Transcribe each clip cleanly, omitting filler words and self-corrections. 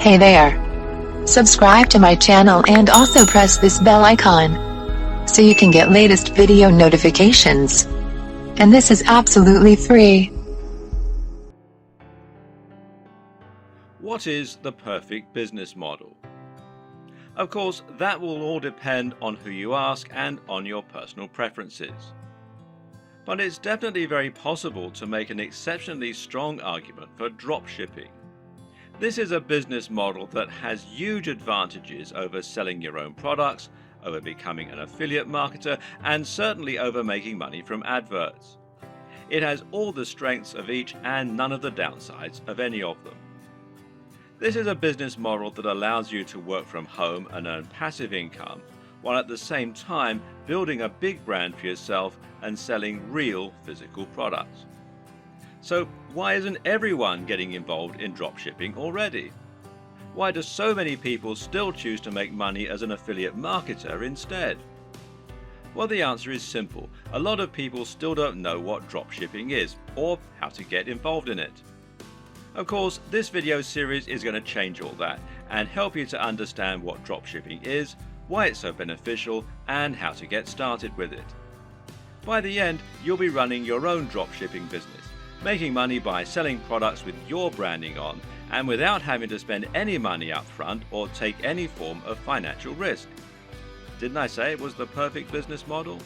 Hey there! Subscribe to my channel and also press this bell icon so you can get latest video notifications. And this is absolutely free. What is the perfect business model? Of course, that will all depend on who you ask and on your personal preferences. But it's definitely very possible to make an exceptionally strong argument for dropshipping. This is a business model that has huge advantages over selling your own products, over becoming an affiliate marketer, and certainly over making money from adverts. It has all the strengths of each and none of the downsides of any of them. This is a business model that allows you to work from home and earn passive income, while at the same time building a big brand for yourself and selling real physical products. So why isn't everyone getting involved in dropshipping already? Why do so many people still choose to make money as an affiliate marketer instead? Well, the answer is simple. A lot of people still don't know what dropshipping is or how to get involved in it. Of course, this video series is going to change all that and help you to understand what dropshipping is, why it's so beneficial, and how to get started with it. By the end, you'll be running your own dropshipping business, making money by selling products with your branding on and without having to spend any money up front or take any form of financial risk. Didn't I say it was the perfect business model?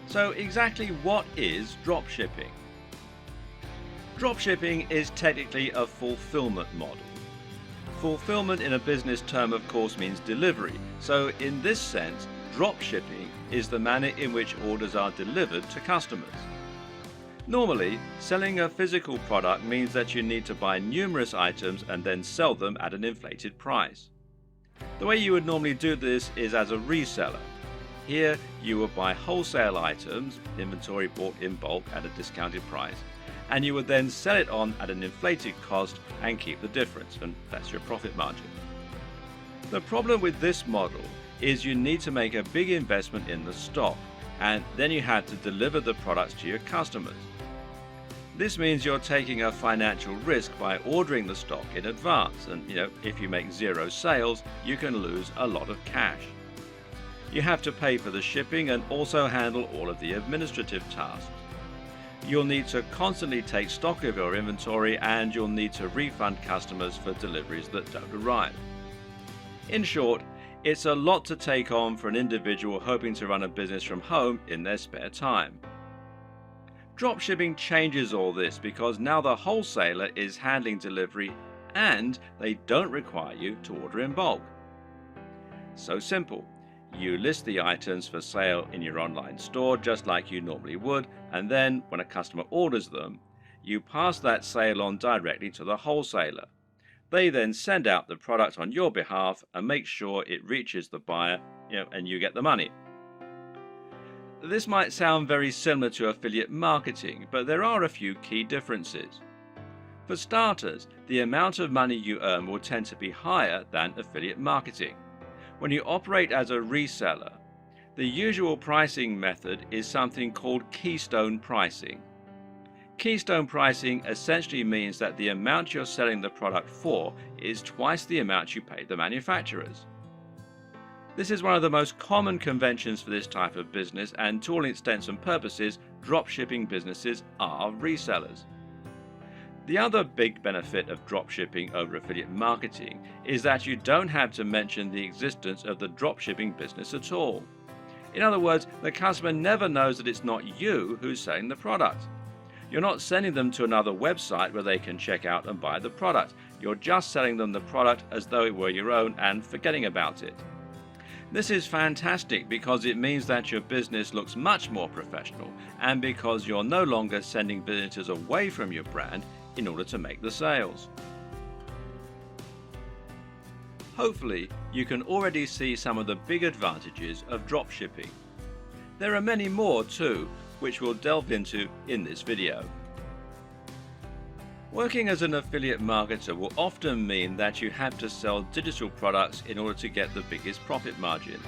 So exactly what is dropshipping? Dropshipping is technically a fulfillment model. Fulfillment in a business term, of course, means delivery. So in this sense, dropshipping is the manner in which orders are delivered to customers. Normally, selling a physical product means that you need to buy numerous items and then sell them at an inflated price. The way you would normally do this is as a reseller. Here, you would buy wholesale items, inventory bought in bulk at a discounted price, and you would then sell it on at an inflated cost and keep the difference, and that's your profit margin. The problem with this model is you need to make a big investment in the stock, and then you have to deliver the products to your customers. This means you're taking a financial risk by ordering the stock in advance, and if you make zero sales, you can lose a lot of cash. You have to pay for the shipping and also handle all of the administrative tasks. You'll need to constantly take stock of your inventory, and you'll need to refund customers for deliveries that don't arrive. In short, it's a lot to take on for an individual hoping to run a business from home in their spare time. Dropshipping changes all this because now the wholesaler is handling delivery and they don't require you to order in bulk. So simple. You list the items for sale in your online store just like you normally would, and then when a customer orders them, you pass that sale on directly to the wholesaler. They then send out the product on your behalf and make sure it reaches the buyer, and you get the money. This might sound very similar to affiliate marketing, but there are a few key differences. For starters, the amount of money you earn will tend to be higher than affiliate marketing. When you operate as a reseller, the usual pricing method is something called keystone pricing. Keystone pricing essentially means that the amount you're selling the product for is twice the amount you pay the manufacturers. This is one of the most common conventions for this type of business, and to all intents and purposes, dropshipping businesses are resellers. The other big benefit of dropshipping over affiliate marketing is that you don't have to mention the existence of the dropshipping business at all. In other words, the customer never knows that it's not you who's selling the product. You're not sending them to another website where they can check out and buy the product. You're just selling them the product as though it were your own and forgetting about it. This is fantastic because it means that your business looks much more professional, and because you're no longer sending visitors away from your brand in order to make the sales. Hopefully, you can already see some of the big advantages of dropshipping. There are many more too, which we'll delve into in this video. Working as an affiliate marketer will often mean that you have to sell digital products in order to get the biggest profit margins.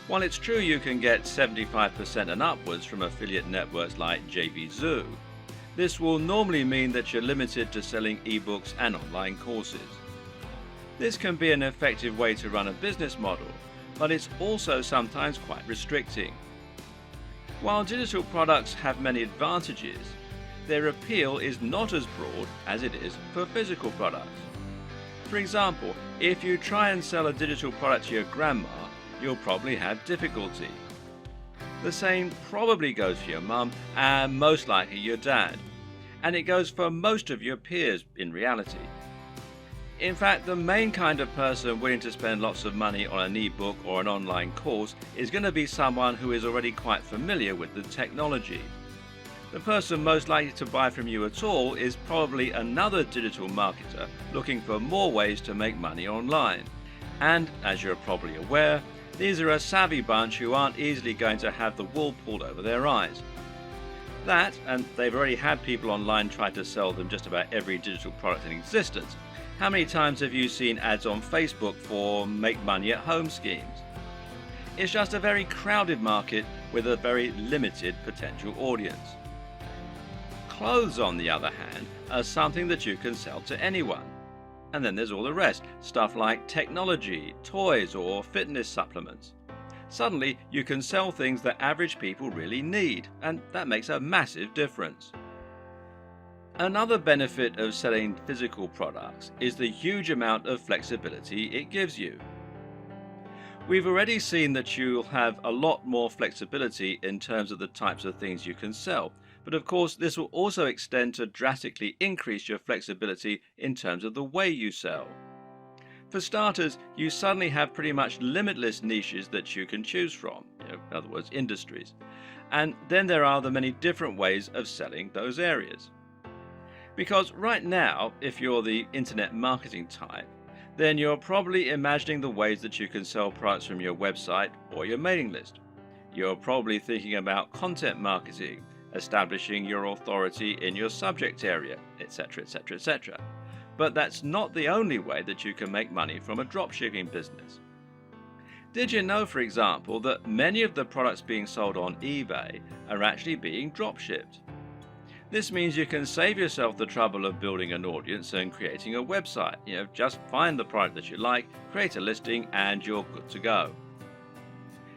While it's true you can get 75% and upwards from affiliate networks like JVZoo, This will normally mean that you're limited to selling ebooks and online courses. This can be an effective way to run a business model, but it's also sometimes quite restricting. While digital products have many advantages, their appeal is not as broad as it is for physical products. For example, if you try and sell a digital product to your grandma, you'll probably have difficulty. The same probably goes for your mum and most likely your dad, and it goes for most of your peers in reality. In fact, the main kind of person willing to spend lots of money on an ebook or an online course is going to be someone who is already quite familiar with the technology. The person most likely to buy from you at all is probably another digital marketer looking for more ways to make money online. And, as you're probably aware, these are a savvy bunch who aren't easily going to have the wool pulled over their eyes. That, and they've already had people online try to sell them just about every digital product in existence. How many times have you seen ads on Facebook for make money at home schemes? It's just a very crowded market with a very limited potential audience. Clothes, on the other hand, are something that you can sell to anyone. And then there's all the rest, stuff like technology, toys, or fitness supplements. Suddenly, you can sell things that average people really need, and that makes a massive difference. Another benefit of selling physical products is the huge amount of flexibility it gives you. We've already seen that you'll have a lot more flexibility in terms of the types of things you can sell, but of course this will also extend to drastically increase your flexibility in terms of the way you sell. For starters, you suddenly have pretty much limitless niches that you can choose from, in other words, industries. And then there are the many different ways of selling those areas. Because right now, if you're the internet marketing type, then you're probably imagining the ways that you can sell products from your website or your mailing list. You're probably thinking about content marketing, establishing your authority in your subject area, etc., etc., etc. But that's not the only way that you can make money from a dropshipping business. Did you know, for example, that many of the products being sold on eBay are actually being dropshipped? This means you can save yourself the trouble of building an audience and creating a website. Just find the product that you like, create a listing, and you're good to go.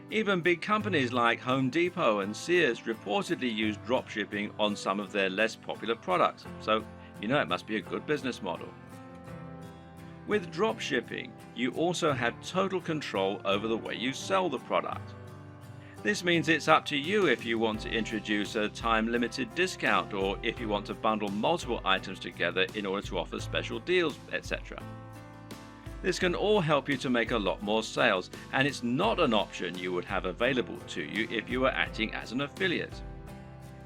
Even big companies like Home Depot and Sears reportedly use dropshipping on some of their less popular products, so it must be a good business model. With dropshipping, you also have total control over the way you sell the product. This means it's up to you if you want to introduce a time-limited discount or if you want to bundle multiple items together in order to offer special deals, etc. This can all help you to make a lot more sales, and it's not an option you would have available to you if you were acting as an affiliate.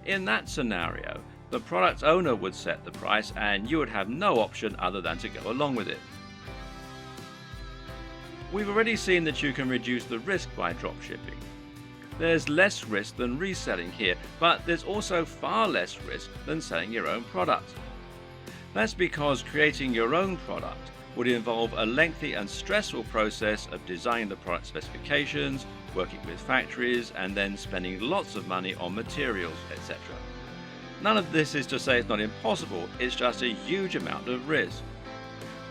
In that scenario, the product owner would set the price and you would have no option other than to go along with it. We've already seen that you can reduce the risk by dropshipping. There's less risk than reselling here, but there's also far less risk than selling your own product. That's because creating your own product would involve a lengthy and stressful process of designing the product specifications, working with factories, and then spending lots of money on materials, etc. None of this is to say it's not impossible, it's just a huge amount of risk.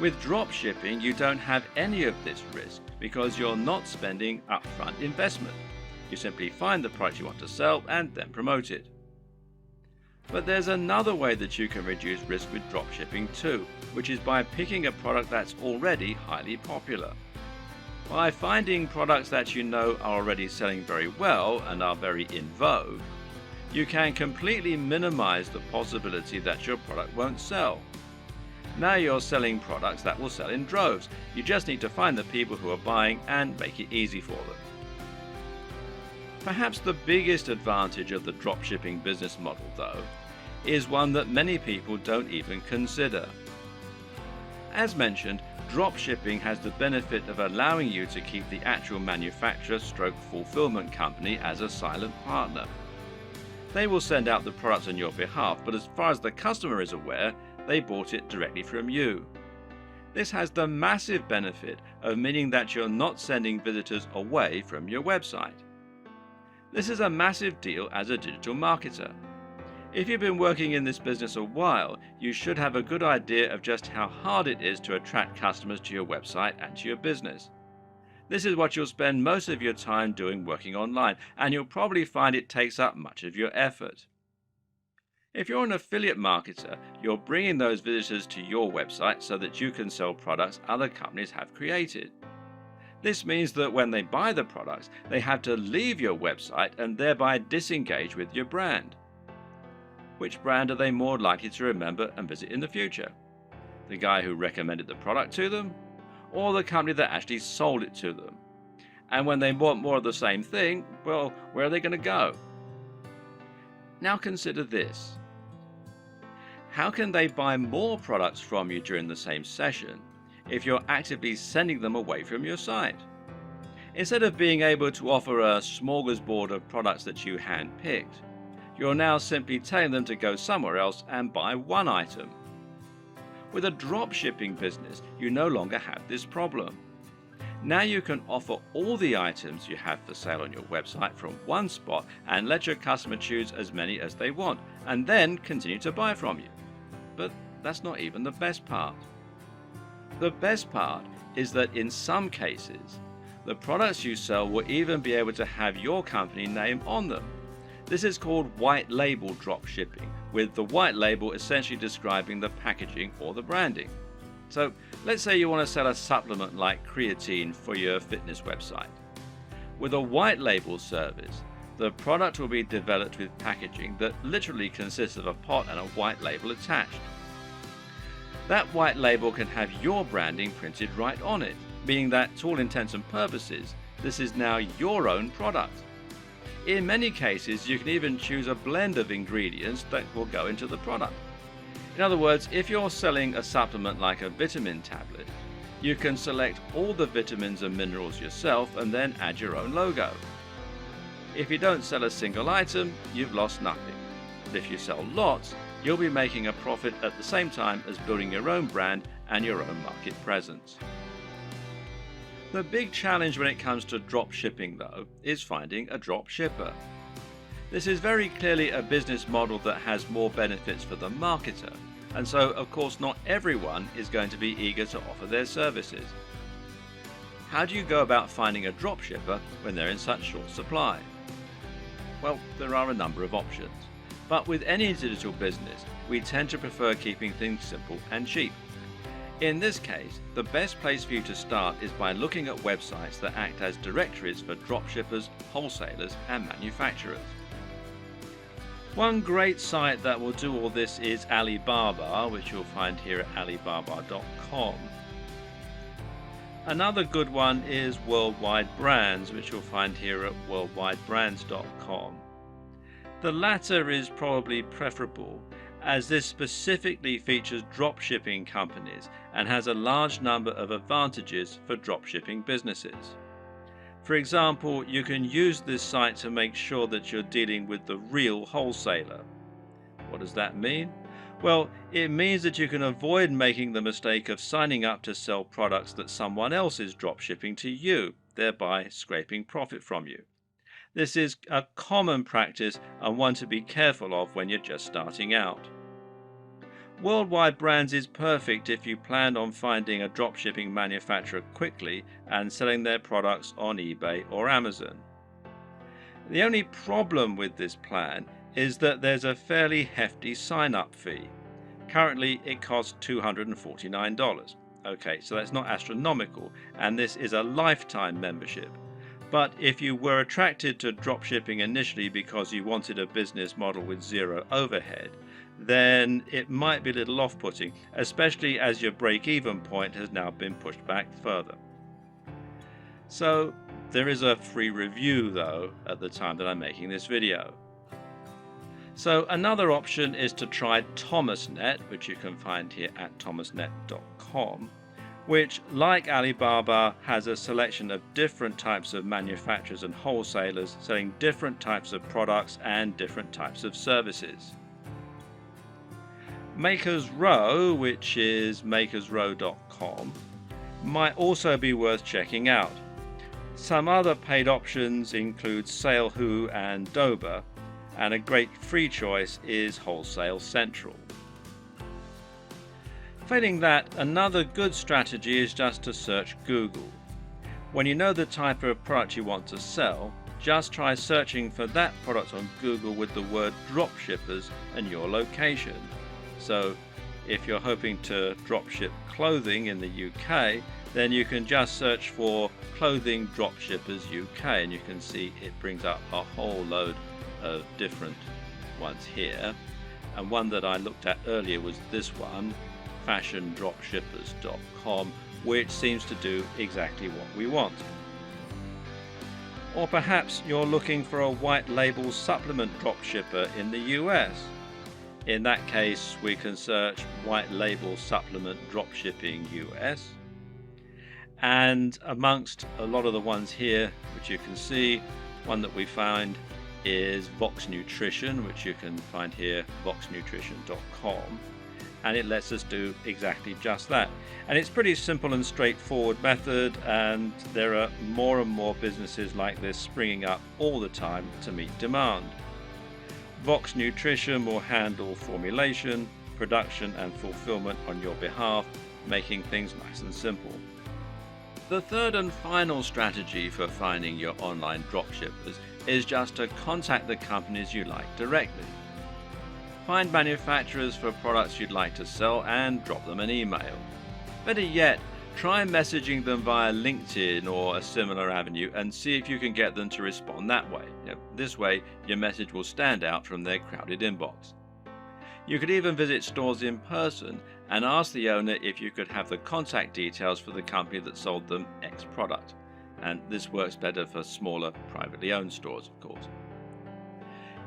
With dropshipping, you don't have any of this risk because you're not spending upfront investment. You simply find the product you want to sell and then promote it. But there's another way that you can reduce risk with dropshipping too, which is by picking a product that's already highly popular. By finding products that you know are already selling very well and are very in vogue, you can completely minimize the possibility that your product won't sell. Now you're selling products that will sell in droves. You just need to find the people who are buying and make it easy for them. Perhaps the biggest advantage of the dropshipping business model, though, is one that many people don't even consider. As mentioned, dropshipping has the benefit of allowing you to keep the actual manufacturer/fulfillment company as a silent partner. They will send out the products on your behalf, but as far as the customer is aware, they bought it directly from you. This has the massive benefit of meaning that you're not sending visitors away from your website. This is a massive deal as a digital marketer. If you've been working in this business a while, you should have a good idea of just how hard it is to attract customers to your website and to your business. This is what you'll spend most of your time doing working online, and you'll probably find it takes up much of your effort. If you're an affiliate marketer, you're bringing those visitors to your website so that you can sell products other companies have created. This means that when they buy the products, they have to leave your website and thereby disengage with your brand. Which brand are they more likely to remember and visit in the future? The guy who recommended the product to them, or the company that actually sold it to them? And when they want more of the same thing, well, where are they going to go? Now consider this. How can they buy more products from you during the same session if you're actively sending them away from your site? Instead of being able to offer a smorgasbord of products that you hand-picked, you're now simply telling them to go somewhere else and buy one item. With a dropshipping business, you no longer have this problem. Now you can offer all the items you have for sale on your website from one spot and let your customer choose as many as they want, and then continue to buy from you. But that's not even the best part. The best part is that in some cases, the products you sell will even be able to have your company name on them. This is called white label dropshipping, with the white label essentially describing the packaging or the branding. So let's say you want to sell a supplement like creatine for your fitness website. With a white label service, the product will be developed with packaging that literally consists of a pot and a white label attached. That white label can have your branding printed right on it, meaning that to all intents and purposes, this is now your own product. In many cases, you can even choose a blend of ingredients that will go into the product. In other words, if you're selling a supplement like a vitamin tablet, you can select all the vitamins and minerals yourself and then add your own logo. If you don't sell a single item, you've lost nothing. But if you sell lots, you'll be making a profit at the same time as building your own brand and your own market presence. The big challenge when it comes to drop shipping, though, is finding a drop shipper. This is very clearly a business model that has more benefits for the marketer, and so, of course, not everyone is going to be eager to offer their services. How do you go about finding a drop shipper when they're in such short supply? Well, there are a number of options, but with any digital business, we tend to prefer keeping things simple and cheap. In this case, the best place for you to start is by looking at websites that act as directories for dropshippers, wholesalers, and manufacturers. One great site that will do all this is Alibaba, which you'll find here at alibaba.com. Another good one is Worldwide Brands, which you'll find here at worldwidebrands.com. The latter is probably preferable, as this specifically features dropshipping companies and has a large number of advantages for dropshipping businesses. For example, you can use this site to make sure that you're dealing with the real wholesaler. What does that mean? Well, it means that you can avoid making the mistake of signing up to sell products that someone else is dropshipping to you, thereby scraping profit from you. This is a common practice and one to be careful of when you're just starting out. Worldwide Brands is perfect if you plan on finding a dropshipping manufacturer quickly and selling their products on eBay or Amazon. The only problem with this plan is that there's a fairly hefty sign-up fee. Currently, it costs $249. Okay, so that's not astronomical, and this is a lifetime membership. But if you were attracted to dropshipping initially because you wanted a business model with zero overhead, then it might be a little off-putting, especially as your break-even point has now been pushed back further. So there is a free review though at the time that I'm making this video. So another option is to try Thomasnet, which you can find here at thomasnet.com, which, like Alibaba, has a selection of different types of manufacturers and wholesalers selling different types of products and different types of services. Makers Row, which is makersrow.com, might also be worth checking out. Some other paid options include SaleWho and Dober, and a great free choice is Wholesale Central. Failing that, another good strategy is just to search Google. When you know the type of product you want to sell, just try searching for that product on Google with the word dropshippers and your location. So if you're hoping to dropship clothing in the UK, then you can just search for clothing dropshippers UK, and you can see it brings up a whole load of different ones here. And one that I looked at earlier was this one, fashiondropshippers.com, which seems to do exactly what we want. Or perhaps you're looking for a white label supplement dropshipper in the US. In that case, we can search white label supplement dropshipping US. And amongst a lot of the ones here, which you can see, one that we find is Vox Nutrition, which you can find here, voxnutrition.com. And it lets us do exactly just that. And it's pretty simple and straightforward method, and there are more and more businesses like this springing up all the time to meet demand. Vox Nutrition will handle formulation, production and fulfillment on your behalf, making things nice and simple. The third and final strategy for finding your online dropshippers is just to contact the companies you like directly. Find manufacturers for products you'd like to sell and drop them an email. Better yet, try messaging them via LinkedIn or a similar avenue and see if you can get them to respond that way. This way, your message will stand out from their crowded inbox. You could even visit stores in person and ask the owner if you could have the contact details for the company that sold them X product. And this works better for smaller, privately owned stores, of course.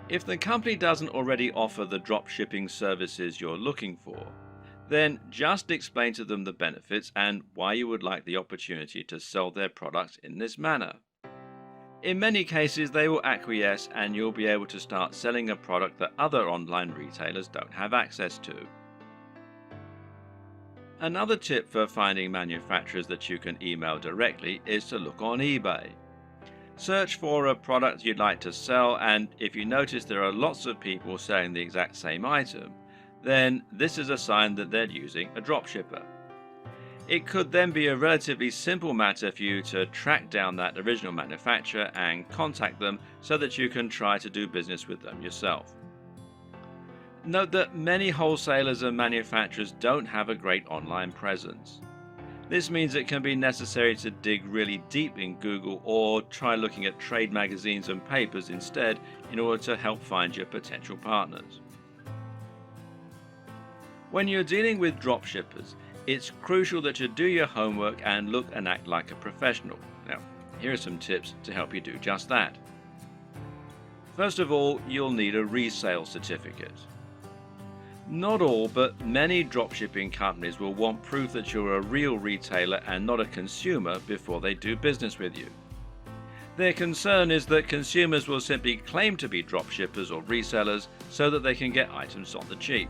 If the company doesn't already offer the dropshipping services you're looking for, then just explain to them the benefits and why you would like the opportunity to sell their products in this manner. In many cases, they will acquiesce and you'll be able to start selling a product that other online retailers don't have access to. Another tip for finding manufacturers that you can email directly is to look on eBay. Search for a product you'd like to sell, and if you notice there are lots of people selling the exact same item, then this is a sign that they're using a dropshipper. It could then be a relatively simple matter for you to track down that original manufacturer and contact them so that you can try to do business with them yourself. Note that many wholesalers and manufacturers don't have a great online presence. This means it can be necessary to dig really deep in Google or try looking at trade magazines and papers instead in order to help find your potential partners. When you're dealing with dropshippers, it's crucial that you do your homework and look and act like a professional. Now, here are some tips to help you do just that. First of all, you'll need a resale certificate. Not all, but many dropshipping companies will want proof that you're a real retailer and not a consumer before they do business with you. Their concern is that consumers will simply claim to be dropshippers or resellers so that they can get items on the cheap.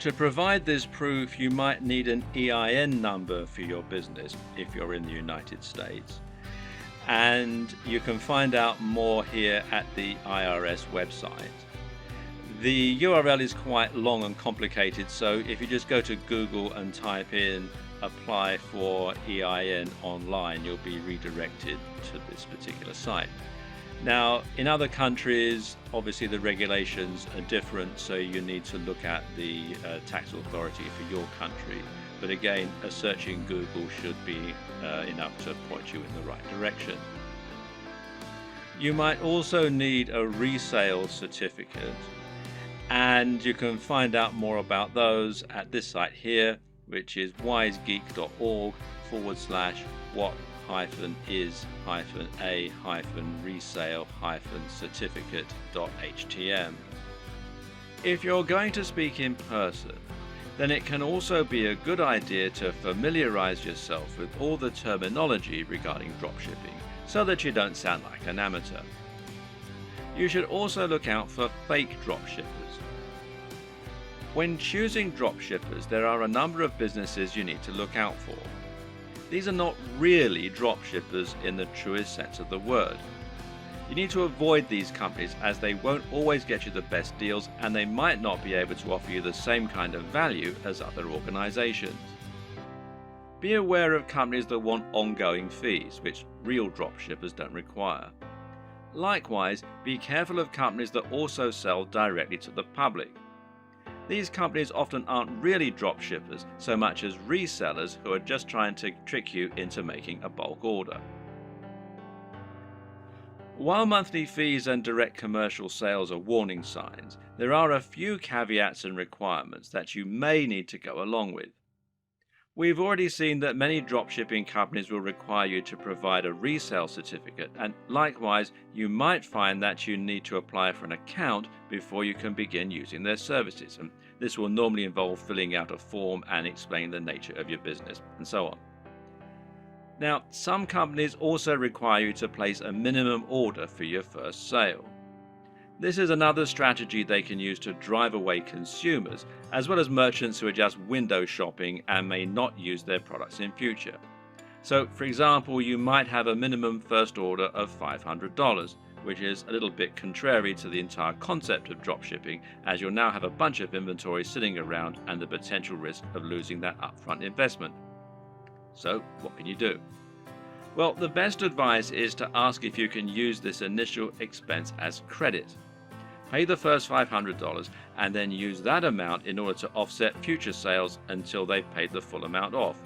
To provide this proof, you might need an EIN number for your business if you're in the United States. And you can find out more here at the IRS website. The URL is quite long and complicated, so if you just go to Google and type in apply for EIN online, you'll be redirected to this particular site. Now, in other countries, obviously the regulations are different, so you need to look at the tax authority for your country. But again, a search in Google should be enough to point you in the right direction. You might also need a resale certificate, and you can find out more about those at this site here, which is wisegeek.org/what-is-a-resale-certificate.htm. If you're going to speak in person, then it can also be a good idea to familiarize yourself with all the terminology regarding dropshipping so that you don't sound like an amateur. You should also look out for fake dropshippers. When choosing dropshippers, there are a number of businesses you need to look out for. These are not really dropshippers in the truest sense of the word. You need to avoid these companies as they won't always get you the best deals and they might not be able to offer you the same kind of value as other organizations. Be aware of companies that want ongoing fees, which real dropshippers don't require. Likewise, be careful of companies that also sell directly to the public. These companies often aren't really dropshippers so much as resellers who are just trying to trick you into making a bulk order. While monthly fees and direct commercial sales are warning signs, there are a few caveats and requirements that you may need to go along with. We've already seen that many dropshipping companies will require you to provide a resale certificate, and likewise, you might find that you need to apply for an account before you can begin using their services, and this will normally involve filling out a form and explaining the nature of your business, and so on. Now, some companies also require you to place a minimum order for your first sale. This is another strategy they can use to drive away consumers, as well as merchants who are just window shopping and may not use their products in future. So, for example, you might have a minimum first order of $500, which is a little bit contrary to the entire concept of dropshipping, as you'll now have a bunch of inventory sitting around and the potential risk of losing that upfront investment. So, what can you do? Well, the best advice is to ask if you can use this initial expense as credit. Pay the first $500 and then use that amount in order to offset future sales until they've paid the full amount off.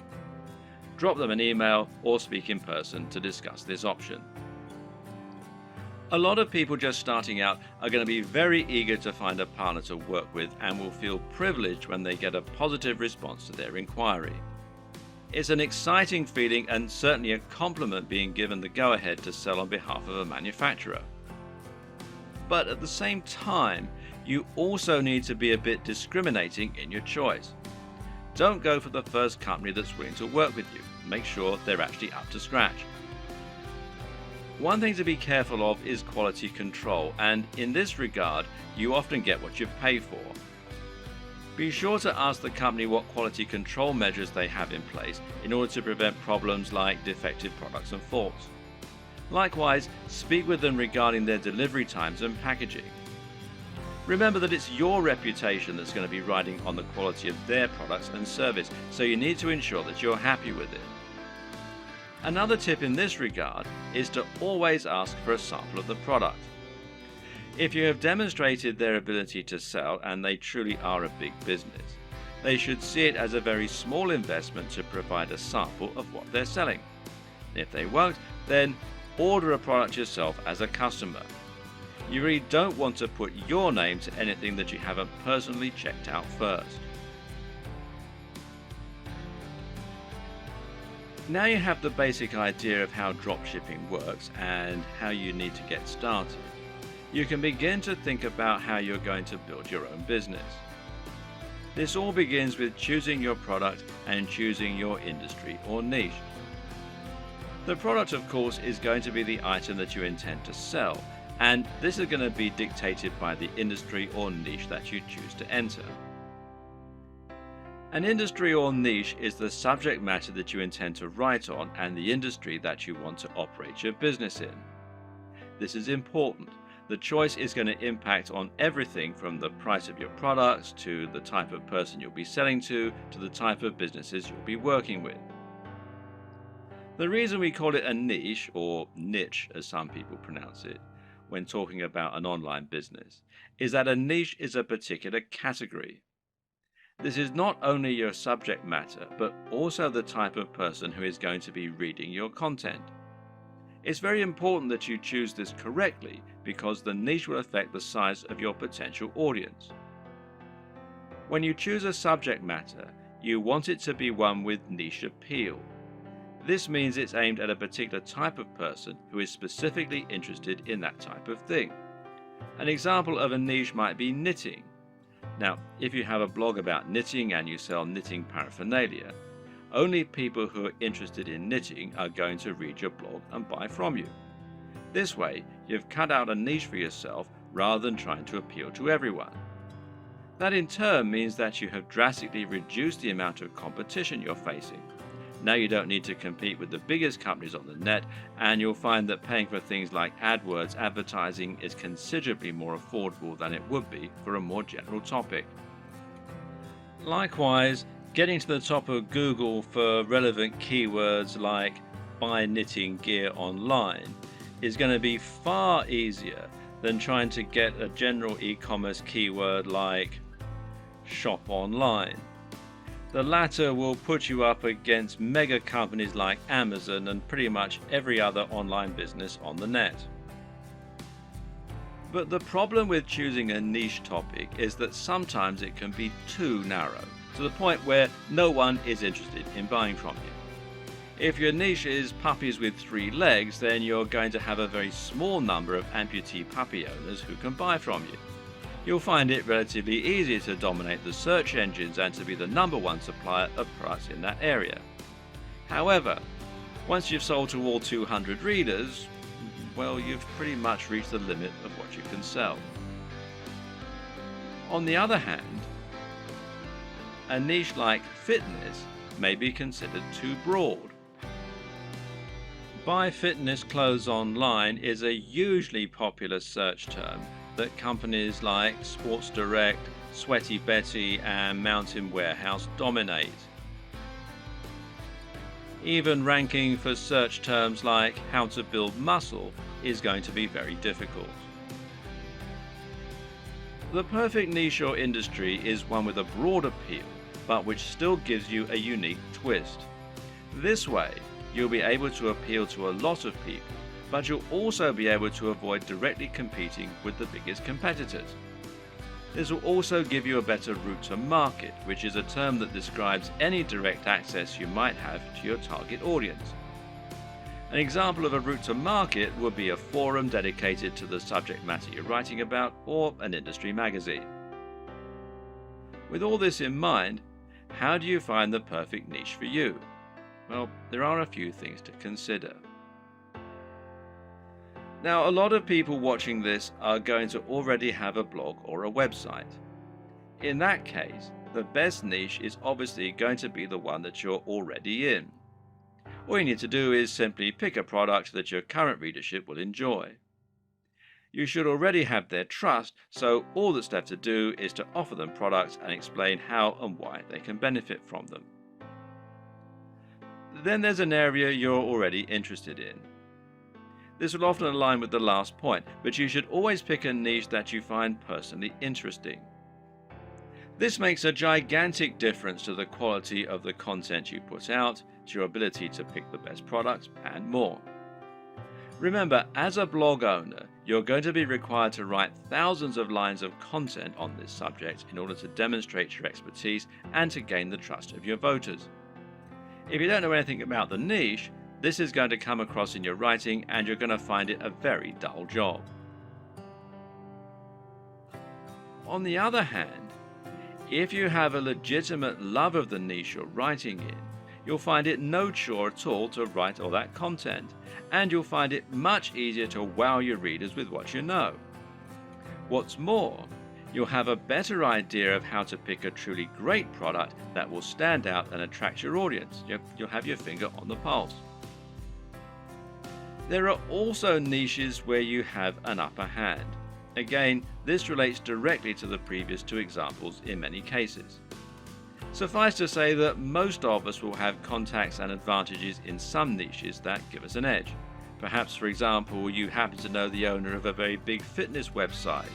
Drop them an email or speak in person to discuss this option. A lot of people just starting out are going to be very eager to find a partner to work with and will feel privileged when they get a positive response to their inquiry. It's an exciting feeling and certainly a compliment being given the go-ahead to sell on behalf of a manufacturer. But at the same time, you also need to be a bit discriminating in your choice. Don't go for the first company that's willing to work with you. Make sure they're actually up to scratch. One thing to be careful of is quality control, and in this regard, you often get what you pay for. Be sure to ask the company what quality control measures they have in place in order to prevent problems like defective products and faults. Likewise, speak with them regarding their delivery times and packaging. Remember that it's your reputation that's going to be riding on the quality of their products and service, so you need to ensure that you're happy with it. Another tip in this regard is to always ask for a sample of the product. If you have demonstrated their ability to sell and they truly are a big business, they should see it as a very small investment to provide a sample of what they're selling. If they won't, then order a product yourself as a customer. You really don't want to put your name to anything that you haven't personally checked out first. Now you have the basic idea of how dropshipping works and how you need to get started, you can begin to think about how you're going to build your own business. This all begins with choosing your product and choosing your industry or niche. The product, of course, is going to be the item that you intend to sell, and this is going to be dictated by the industry or niche that you choose to enter. An industry or niche is the subject matter that you intend to write on and the industry that you want to operate your business in. This is important. The choice is going to impact on everything from the price of your products to the type of person you'll be selling to the type of businesses you'll be working with. The reason we call it a niche, or niche as some people pronounce it, when talking about an online business, is that a niche is a particular category. This is not only your subject matter, but also the type of person who is going to be reading your content. It's very important that you choose this correctly because the niche will affect the size of your potential audience. When you choose a subject matter, you want it to be one with niche appeal. This means it's aimed at a particular type of person who is specifically interested in that type of thing. An example of a niche might be knitting. Now, if you have a blog about knitting and you sell knitting paraphernalia, only people who are interested in knitting are going to read your blog and buy from you. This way, you've cut out a niche for yourself rather than trying to appeal to everyone. That in turn means that you have drastically reduced the amount of competition you're facing. Now you don't need to compete with the biggest companies on the net, and you'll find that paying for things like AdWords advertising is considerably more affordable than it would be for a more general topic. Likewise, getting to the top of Google for relevant keywords like buy knitting gear online is going to be far easier than trying to get a general e-commerce keyword like shop online. The latter will put you up against mega companies like Amazon and pretty much every other online business on the net. But the problem with choosing a niche topic is that sometimes it can be too narrow, to the point where no one is interested in buying from you. If your niche is puppies with 3 legs, then you're going to have a very small number of amputee puppy owners who can buy from you. You'll find it relatively easy to dominate the search engines and to be the #1 supplier of products in that area. However, once you've sold to all 200 readers, well, you've pretty much reached the limit of what you can sell. On the other hand, a niche like fitness may be considered too broad. Buy fitness clothes online is a hugely popular search term that companies like Sports Direct, Sweaty Betty and Mountain Warehouse dominate. Even ranking for search terms like how to build muscle is going to be very difficult. The perfect niche or industry is one with a broad appeal, but which still gives you a unique twist. This way, you'll be able to appeal to a lot of people, but you'll also be able to avoid directly competing with the biggest competitors. This will also give you a better route to market, which is a term that describes any direct access you might have to your target audience. An example of a route to market would be a forum dedicated to the subject matter you're writing about, or an industry magazine. With all this in mind, how do you find the perfect niche for you? Well, there are a few things to consider. Now, a lot of people watching this are going to already have a blog or a website. In that case, the best niche is obviously going to be the one that you're already in. All you need to do is simply pick a product that your current readership will enjoy. You should already have their trust, so all that's left to do is to offer them products and explain how and why they can benefit from them. Then there's an area you're already interested in. This will often align with the last point, but you should always pick a niche that you find personally interesting. This makes a gigantic difference to the quality of the content you put out, to your ability to pick the best products, and more. Remember, as a blog owner, you're going to be required to write thousands of lines of content on this subject in order to demonstrate your expertise and to gain the trust of your voters. If you don't know anything about the niche, this is going to come across in your writing and you're going to find it a very dull job. On the other hand, if you have a legitimate love of the niche you're writing in, you'll find it no chore at all to write all that content, and you'll find it much easier to wow your readers with what you know. What's more, you'll have a better idea of how to pick a truly great product that will stand out and attract your audience. You'll have your finger on the pulse. There are also niches where you have an upper hand. Again, this relates directly to the previous 2 examples in many cases. Suffice to say that most of us will have contacts and advantages in some niches that give us an edge. Perhaps, for example, you happen to know the owner of a very big fitness website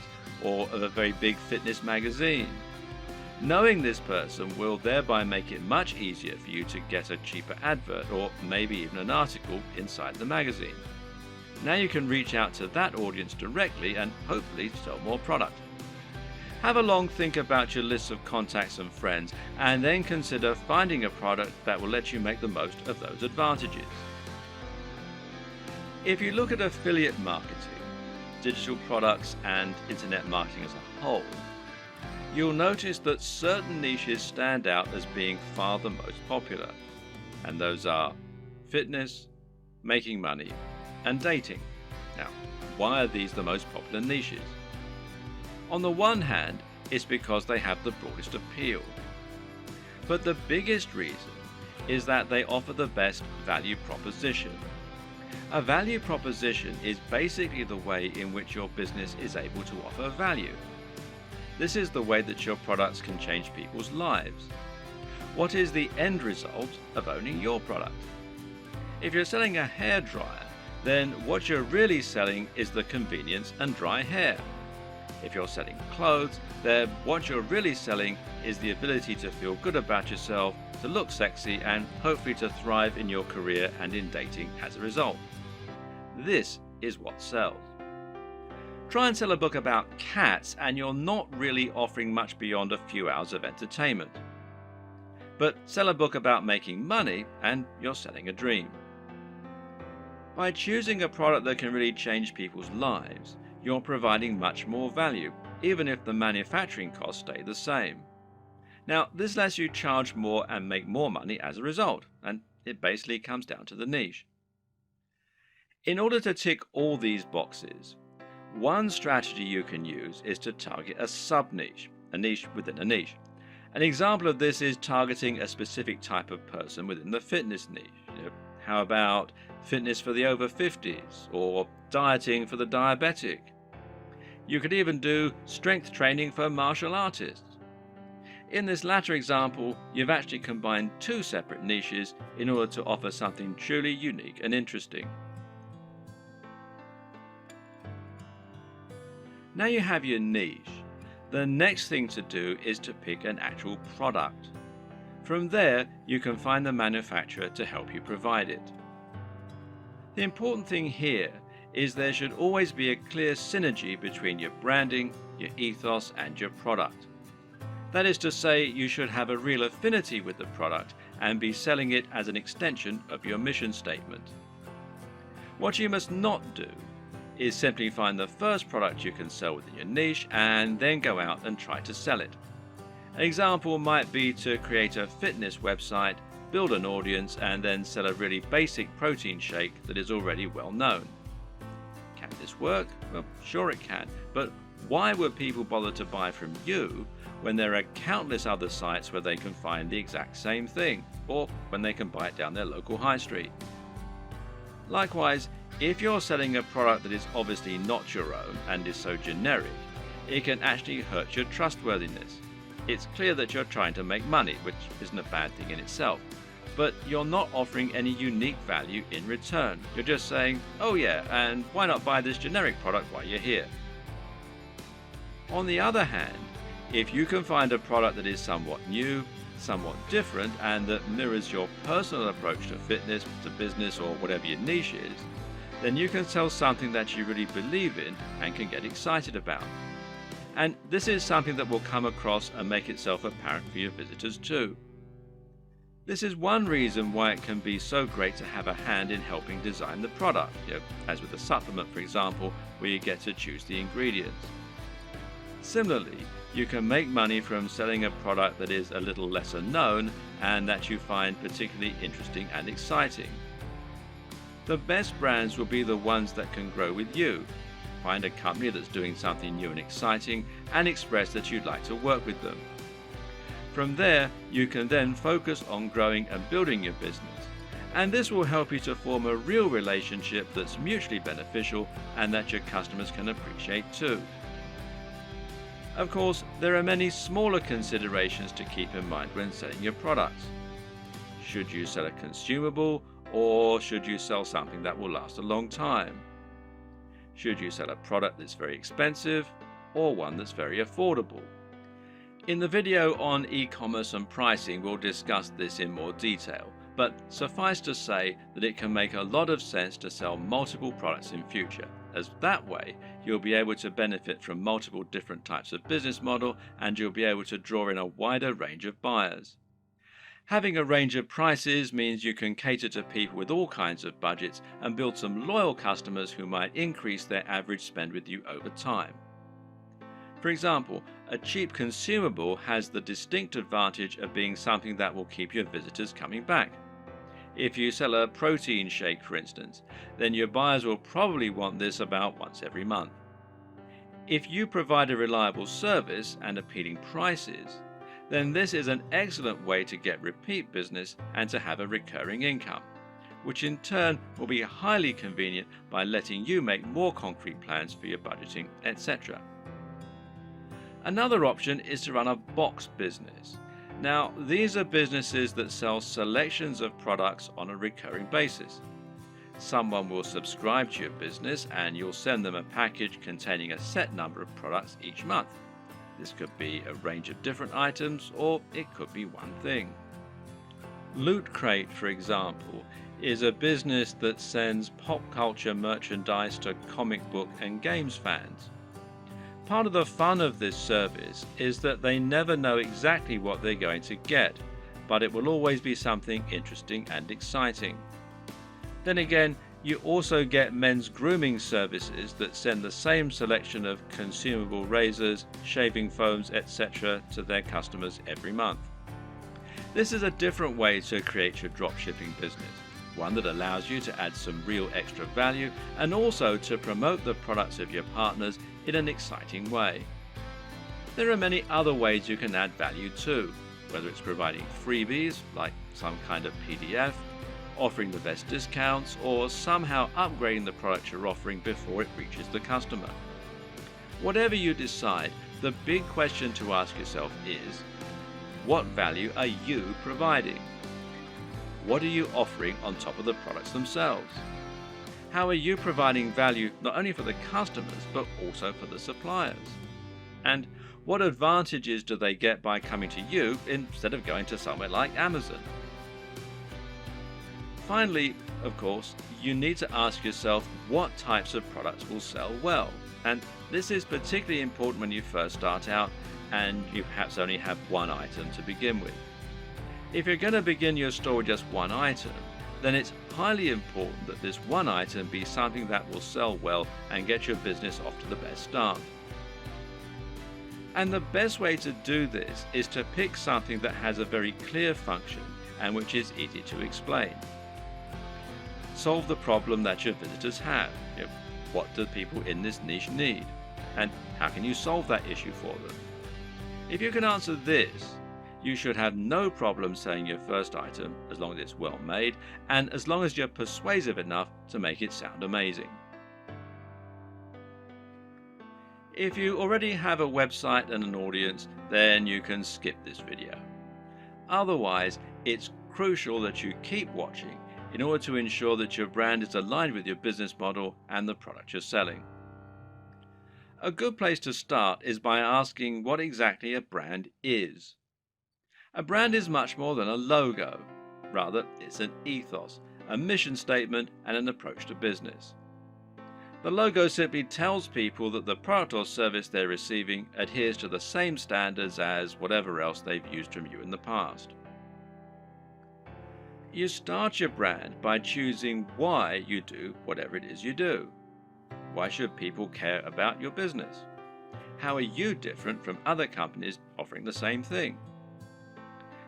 or of a very big fitness magazine. Knowing this person will thereby make it much easier for you to get a cheaper advert or maybe even an article inside the magazine. Now you can reach out to that audience directly and hopefully sell more product. Have a long think about your list of contacts and friends, and then consider finding a product that will let you make the most of those advantages. If you look at affiliate marketing, digital products and internet marketing as a whole, you'll notice that certain niches stand out as being far the most popular, and those are fitness, making money, and dating. Now, why are these the most popular niches? On the one hand, it's because they have the broadest appeal. But the biggest reason is that they offer the best value proposition. A value proposition is basically the way in which your business is able to offer value. This is the way that your products can change people's lives. What is the end result of owning your product? If you're selling a hairdryer, then what you're really selling is the convenience and dry hair. If you're selling clothes, then what you're really selling is the ability to feel good about yourself, to look sexy, and hopefully to thrive in your career and in dating as a result. This is what sells. Try and sell a book about cats and you're not really offering much beyond a few hours of entertainment. But sell a book about making money and you're selling a dream. By choosing a product that can really change people's lives, you're providing much more value, even if the manufacturing costs stay the same. Now, this lets you charge more and make more money as a result, and it basically comes down to the niche. In order to tick all these boxes, one strategy you can use is to target a sub-niche, a niche within a niche. An example of this is targeting a specific type of person within the fitness niche. How about fitness for the over 50s or dieting for the diabetic? You could even do strength training for martial artists. In this latter example, you've actually combined two separate niches in order to offer something truly unique and interesting. Now you have your niche. The next thing to do is to pick an actual product. From there, you can find the manufacturer to help you provide it. The important thing here is there should always be a clear synergy between your branding, your ethos, and your product. That is to say, you should have a real affinity with the product and be selling it as an extension of your mission statement. What you must not do is simply find the first product you can sell within your niche and then go out and try to sell it. An example might be to create a fitness website, build an audience, and then sell a really basic protein shake that is already well known. Can this work? Well, sure it can, but why would people bother to buy from you when there are countless other sites where they can find the exact same thing, or when they can buy it down their local high street? Likewise, if you're selling a product that is obviously not your own and is so generic, it can actually hurt your trustworthiness. It's clear that you're trying to make money, which isn't a bad thing in itself, but you're not offering any unique value in return. You're just saying, oh yeah, and why not buy this generic product while you're here? On the other hand, if you can find a product that is somewhat new, somewhat different, and that mirrors your personal approach to fitness, to business, or whatever your niche is, then you can sell something that you really believe in and can get excited about. And this is something that will come across and make itself apparent for your visitors too. This is one reason why it can be so great to have a hand in helping design the product, as with a supplement, for example, where you get to choose the ingredients. Similarly, you can make money from selling a product that is a little lesser known and that you find particularly interesting and exciting. The best brands will be the ones that can grow with you. Find a company that's doing something new and exciting and express that you'd like to work with them. From there, you can then focus on growing and building your business. And this will help you to form a real relationship that's mutually beneficial and that your customers can appreciate too. Of course, there are many smaller considerations to keep in mind when selling your products. Should you sell a consumable, or should you sell something that will last a long time? Should you sell a product that's very expensive, or one that's very affordable? In the video on e-commerce and pricing, we'll discuss this in more detail, but suffice to say that it can make a lot of sense to sell multiple products in future, as that way you'll be able to benefit from multiple different types of business model and you'll be able to draw in a wider range of buyers. Having a range of prices means you can cater to people with all kinds of budgets and build some loyal customers who might increase their average spend with you over time. For example, a cheap consumable has the distinct advantage of being something that will keep your visitors coming back. If you sell a protein shake, for instance, then your buyers will probably want this about once every month. If you provide a reliable service and appealing prices, then this is an excellent way to get repeat business and to have a recurring income, which in turn will be highly convenient by letting you make more concrete plans for your budgeting, etc. Another option is to run a box business. Now, these are businesses that sell selections of products on a recurring basis. Someone will subscribe to your business and you'll send them a package containing a set number of products each month. This could be a range of different items, or it could be one thing. Loot Crate, for example, is a business that sends pop culture merchandise to comic book and games fans. Part of the fun of this service is that they never know exactly what they're going to get, but it will always be something interesting and exciting. Then again, you also get men's grooming services that send the same selection of consumable razors, shaving foams, etc. to their customers every month. This is a different way to create your dropshipping business, one that allows you to add some real extra value and also to promote the products of your partners in an exciting way. There are many other ways you can add value too, whether it's providing freebies like some kind of PDF, offering the best discounts, or somehow upgrading the product you're offering before it reaches the customer. Whatever you decide, the big question to ask yourself is, what value are you providing? What are you offering on top of the products themselves? How are you providing value not only for the customers but also for the suppliers? And what advantages do they get by coming to you instead of going to somewhere like Amazon? Finally, of course, you need to ask yourself what types of products will sell well. And this is particularly important when you first start out and you perhaps only have one item to begin with. If you're going to begin your store with just one item, then it's highly important that this one item be something that will sell well and get your business off to the best start. And the best way to do this is to pick something that has a very clear function and which is easy to explain. Solve the problem that your visitors have. What do people in this niche need? And how can you solve that issue for them? If you can answer this, you should have no problem selling your first item as long as it's well made and as long as you're persuasive enough to make it sound amazing. If you already have a website and an audience, then you can skip this video. Otherwise, it's crucial that you keep watching in order to ensure that your brand is aligned with your business model and the product you're selling. A good place to start is by asking what exactly a brand is. A brand is much more than a logo. Rather, it's an ethos, a mission statement, and an approach to business. The logo simply tells people that the product or service they're receiving adheres to the same standards as whatever else they've used from you in the past. You start your brand by choosing why you do whatever it is you do. Why should people care about your business? How are you different from other companies offering the same thing?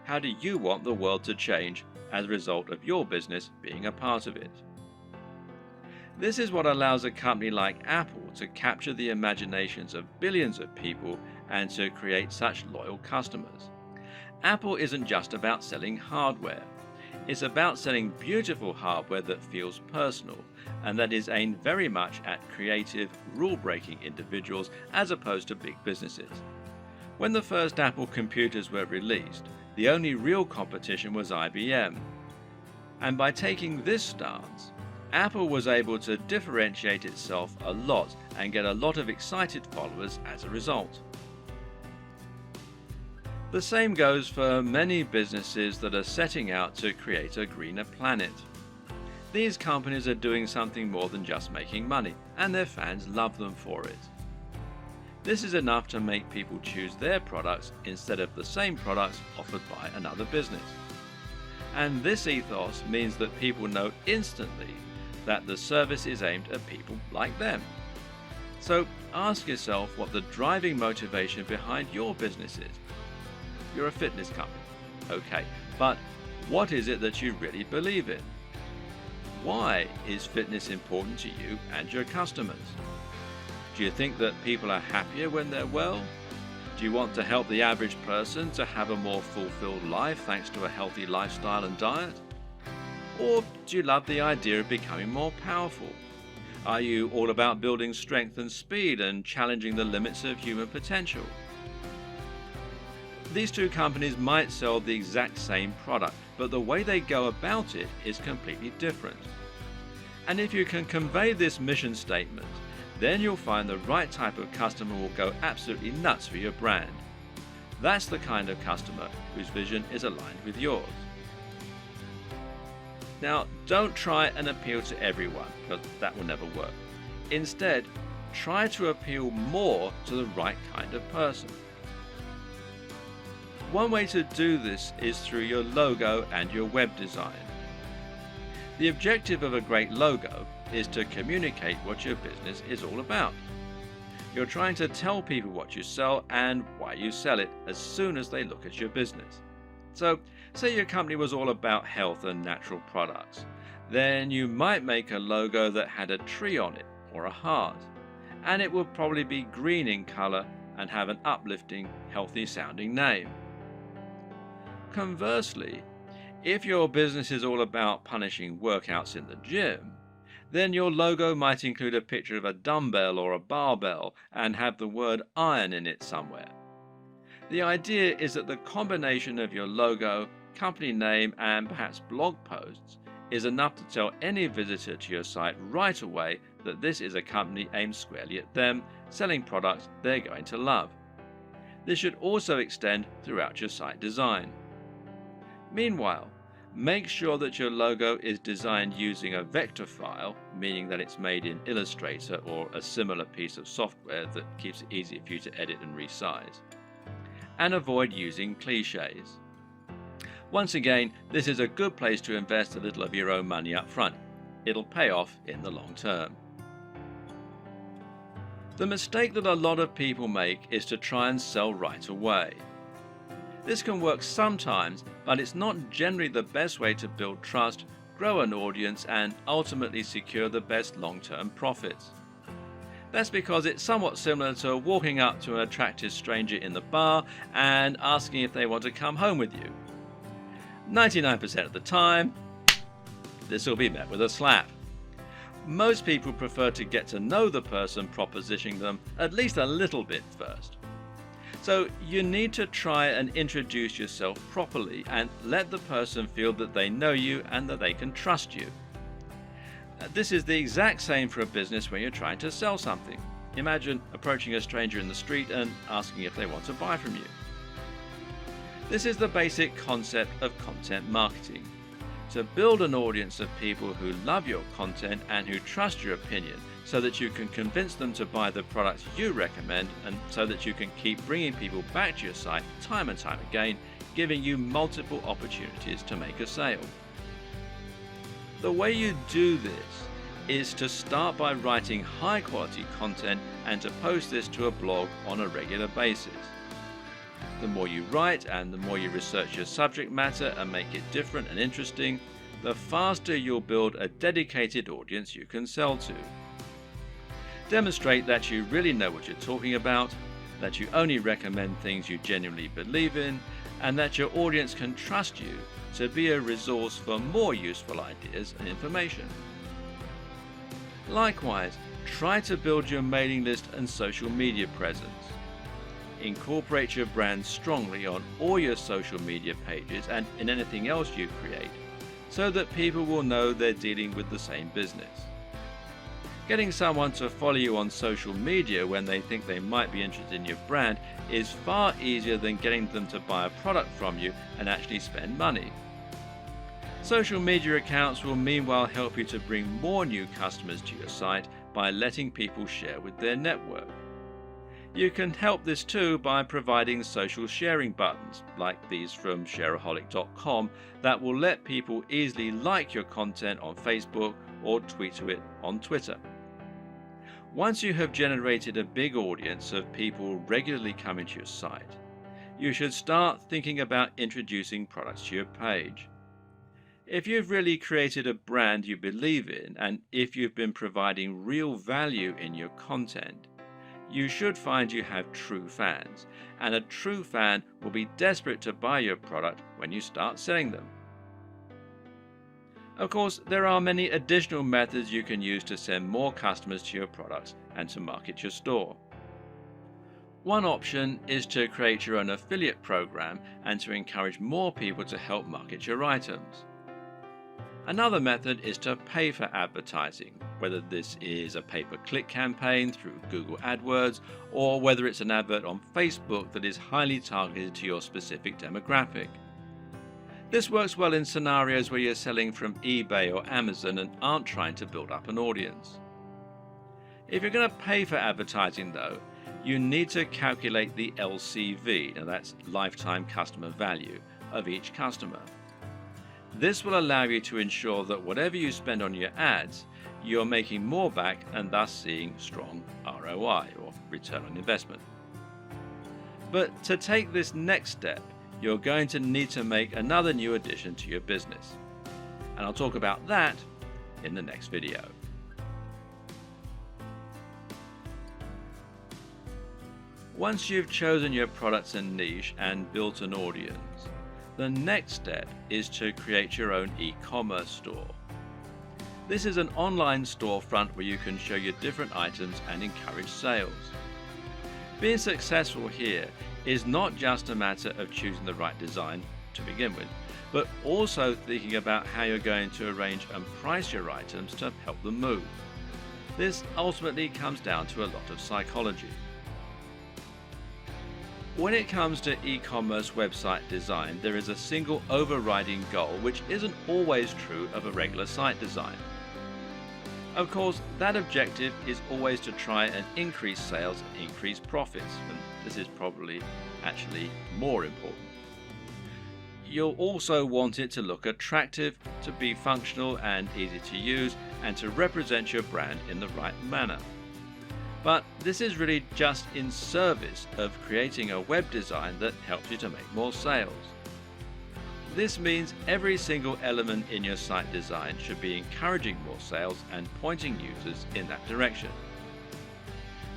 How do you want the world to change as a result of your business being a part of it? This is what allows a company like Apple to capture the imaginations of billions of people and to create such loyal customers. Apple isn't just about selling hardware. It's about selling beautiful hardware that feels personal and that is aimed very much at creative, rule-breaking individuals as opposed to big businesses. When the first Apple computers were released, the only real competition was IBM. And by taking this stance, Apple was able to differentiate itself a lot and get a lot of excited followers as a result. The same goes for many businesses that are setting out to create a greener planet. These companies are doing something more than just making money, and their fans love them for it. This is enough to make people choose their products instead of the same products offered by another business. And this ethos means that people know instantly that the service is aimed at people like them. So ask yourself what the driving motivation behind your business is. You're a fitness company. Okay, but what is it that you really believe in? Why is fitness important to you and your customers? Do you think that people are happier when they're well? Do you want to help the average person to have a more fulfilled life thanks to a healthy lifestyle and diet? Or do you love the idea of becoming more powerful? Are you all about building strength and speed and challenging the limits of human potential? These two companies might sell the exact same product, but the way they go about it is completely different. And if you can convey this mission statement, then you'll find the right type of customer will go absolutely nuts for your brand. That's the kind of customer whose vision is aligned with yours. Now, don't try and appeal to everyone, because that will never work. Instead, try to appeal more to the right kind of person. One way to do this is through your logo and your web design. The objective of a great logo is to communicate what your business is all about. You're trying to tell people what you sell and why you sell it as soon as they look at your business. So, say your company was all about health and natural products. Then you might make a logo that had a tree on it or a heart, and it would probably be green in color and have an uplifting, healthy sounding name. Conversely, if your business is all about punishing workouts in the gym, then your logo might include a picture of a dumbbell or a barbell and have the word iron in it somewhere. The idea is that the combination of your logo, company name, and perhaps blog posts is enough to tell any visitor to your site right away that this is a company aimed squarely at them, selling products they're going to love. This should also extend throughout your site design. Meanwhile, make sure that your logo is designed using a vector file, meaning that it's made in Illustrator or a similar piece of software that keeps it easy for you to edit and resize. And avoid using cliches. Once again, this is a good place to invest a little of your own money up front. It'll pay off in the long term. The mistake that a lot of people make is to try and sell right away. This can work sometimes, but it's not generally the best way to build trust, grow an audience, and ultimately secure the best long-term profits. That's because it's somewhat similar to walking up to an attractive stranger in the bar and asking if they want to come home with you. 99% of the time, this will be met with a slap. Most people prefer to get to know the person propositioning them at least a little bit first. So you need to try and introduce yourself properly and let the person feel that they know you and that they can trust you. This is the exact same for a business when you're trying to sell something. Imagine approaching a stranger in the street and asking if they want to buy from you. This is the basic concept of content marketing. To build an audience of people who love your content and who trust your opinion so that you can convince them to buy the products you recommend and so that you can keep bringing people back to your site time and time again, giving you multiple opportunities to make a sale. The way you do this is to start by writing high quality content and to post this to a blog on a regular basis. The more you write and the more you research your subject matter and make it different and interesting, the faster you'll build a dedicated audience you can sell to. Demonstrate that you really know what you're talking about, that you only recommend things you genuinely believe in, and that your audience can trust you to be a resource for more useful ideas and information. Likewise, try to build your mailing list and social media presence. Incorporate your brand strongly on all your social media pages and in anything else you create, so that people will know they're dealing with the same business. Getting someone to follow you on social media when they think they might be interested in your brand is far easier than getting them to buy a product from you and actually spend money. Social media accounts will meanwhile help you to bring more new customers to your site by letting people share with their network. You can help this too by providing social sharing buttons, like these from shareaholic.com, that will let people easily like your content on Facebook or tweet to it on Twitter. Once you have generated a big audience of people regularly coming to your site, you should start thinking about introducing products to your page. If you've really created a brand you believe in, and if you've been providing real value in your content, you should find you have true fans, and a true fan will be desperate to buy your product when you start selling them. Of course, there are many additional methods you can use to send more customers to your products and to market your store. One option is to create your own affiliate program and to encourage more people to help market your items. Another method is to pay for advertising, whether this is a pay-per-click campaign through Google AdWords or whether it's an advert on Facebook that is highly targeted to your specific demographic. This works well in scenarios where you're selling from eBay or Amazon and aren't trying to build up an audience. If you're going to pay for advertising though, you need to calculate the LCV, now that's lifetime customer value, of each customer. This will allow you to ensure that whatever you spend on your ads, you're making more back and thus seeing strong ROI or return on investment. But to take this next step, you're going to need to make another new addition to your business. And I'll talk about that in the next video. Once you've chosen your products and niche and built an audience, the next step is to create your own e-commerce store. This is an online storefront where you can show your different items and encourage sales. Being successful here is not just a matter of choosing the right design to begin with, but also thinking about how you're going to arrange and price your items to help them move. This ultimately comes down to a lot of psychology. When it comes to e-commerce website design, there is a single overriding goal which isn't always true of a regular site design. Of course, that objective is always to try and increase sales and increase profits, and this is probably actually more important. You'll also want it to look attractive, to be functional and easy to use, and to represent your brand in the right manner. But this is really just in service of creating a web design that helps you to make more sales. This means every single element in your site design should be encouraging more sales and pointing users in that direction.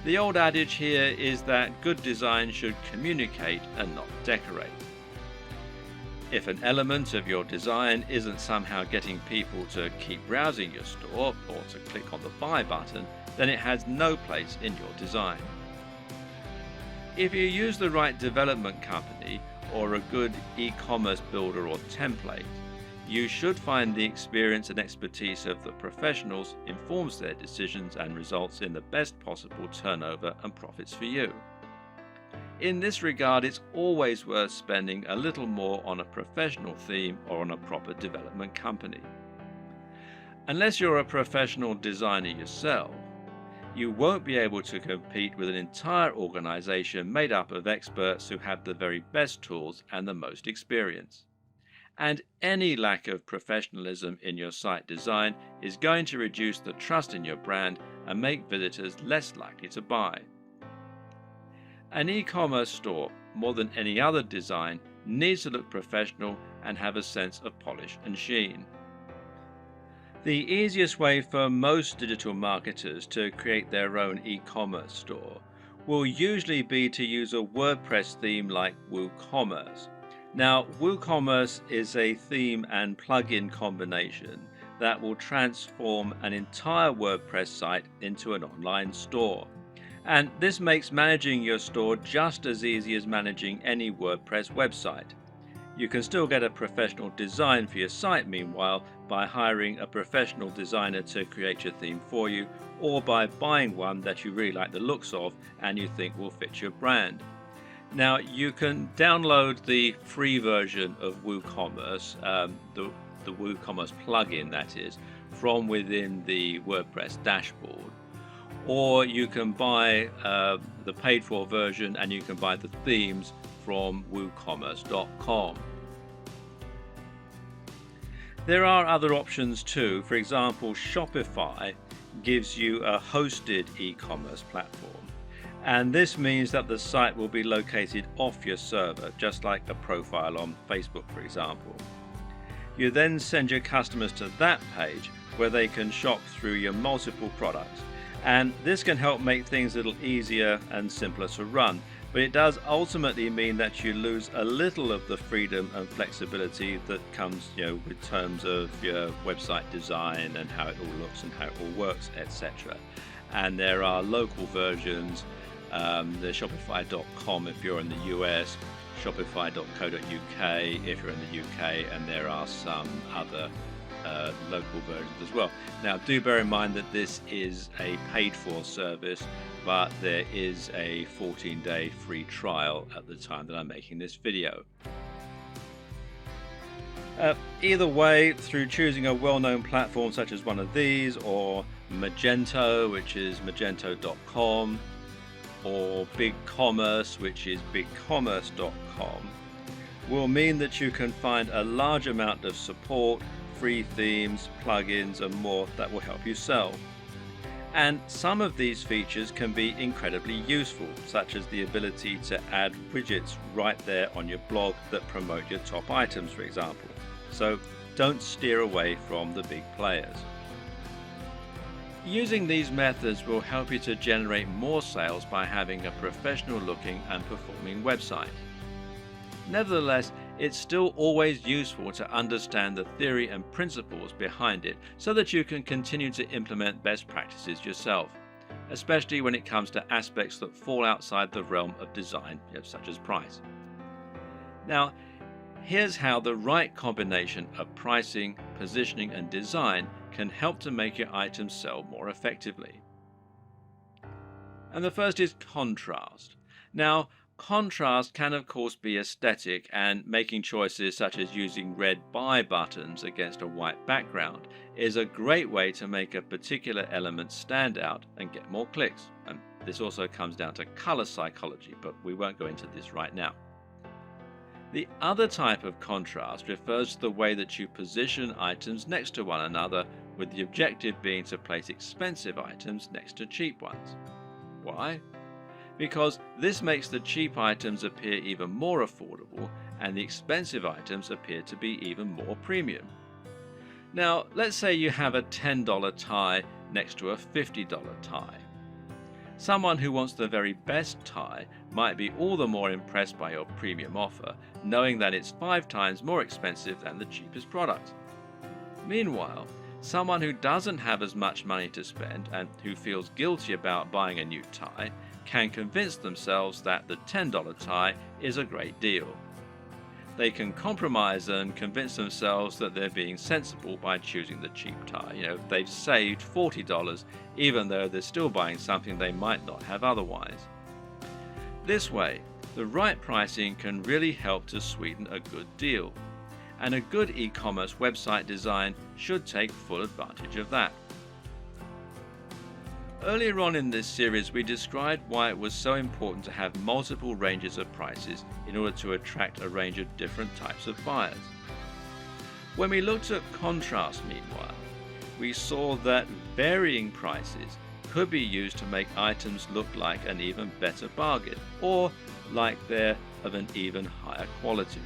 The old adage here is that good design should communicate and not decorate. If an element of your design isn't somehow getting people to keep browsing your store or to click on the buy button, then it has no place in your design. If you use the right development company or a good e-commerce builder or template, you should find the experience and expertise of the professionals informs their decisions and results in the best possible turnover and profits for you. In this regard, it's always worth spending a little more on a professional theme or on a proper development company. Unless you're a professional designer yourself, you won't be able to compete with an entire organization made up of experts who have the very best tools and the most experience. And any lack of professionalism in your site design is going to reduce the trust in your brand and make visitors less likely to buy. An e-commerce store, more than any other design, needs to look professional and have a sense of polish and sheen. The easiest way for most digital marketers to create their own e-commerce store will usually be to use a WordPress theme like WooCommerce. Now, WooCommerce is a theme and plugin combination that will transform an entire WordPress site into an online store. And this makes managing your store just as easy as managing any WordPress website. You can still get a professional design for your site meanwhile by hiring a professional designer to create your theme for you, or by buying one that you really like the looks of and you think will fit your brand. Now, you can download the free version of WooCommerce, the WooCommerce plugin that is, from within the WordPress dashboard. Or you can buy the paid for version and you can buy the themes from woocommerce.com. There are other options too. For example, Shopify gives you a hosted e-commerce platform. And this means that the site will be located off your server, just like a profile on Facebook, for example. You then send your customers to that page where they can shop through your multiple products. And this can help make things a little easier and simpler to run. But it does ultimately mean that you lose a little of the freedom and flexibility that comes, with terms of your website design and how it all looks and how it all works, etc. And there are local versions, there's shopify.com if you're in the US, shopify.co.uk if you're in the UK, and there are some other local versions as well. Now, do bear in mind that this is a paid-for service, but there is a 14-day free trial at the time that I'm making this video. Either way, through choosing a well-known platform such as one of these, or Magento, which is magento.com, or BigCommerce, which is bigcommerce.com, will mean that you can find a large amount of support, free themes, plugins, and more that will help you sell. And some of these features can be incredibly useful, such as the ability to add widgets right there on your blog that promote your top items, for example. So don't steer away from the big players. Using these methods will help you to generate more sales by having a professional looking and performing website. Nevertheless, it's still always useful to understand the theory and principles behind it so that you can continue to implement best practices yourself, especially when it comes to aspects that fall outside the realm of design, such as price. Now, here's how the right combination of pricing, positioning, and design can help to make your items sell more effectively. And the first is contrast. Now, contrast can of course be aesthetic, and making choices such as using red buy buttons against a white background is a great way to make a particular element stand out and get more clicks. And this also comes down to color psychology, but we won't go into this right now. The other type of contrast refers to the way that you position items next to one another, with the objective being to place expensive items next to cheap ones. Why? Because this makes the cheap items appear even more affordable and the expensive items appear to be even more premium. Now, let's say you have a $10 tie next to a $50 tie. Someone who wants the very best tie might be all the more impressed by your premium offer, knowing that it's 5 times more expensive than the cheapest product. Meanwhile, someone who doesn't have as much money to spend and who feels guilty about buying a new tie can convince themselves that the $10 tie is a great deal. They can compromise and convince themselves that they're being sensible by choosing the cheap tie. They've saved $40 even though they're still buying something they might not have otherwise. This way, the right pricing can really help to sweeten a good deal. And a good e-commerce website design should take full advantage of that. Earlier on in this series, we described why it was so important to have multiple ranges of prices in order to attract a range of different types of buyers. When we looked at contrast, meanwhile, we saw that varying prices could be used to make items look like an even better bargain, or like they're of an even higher quality.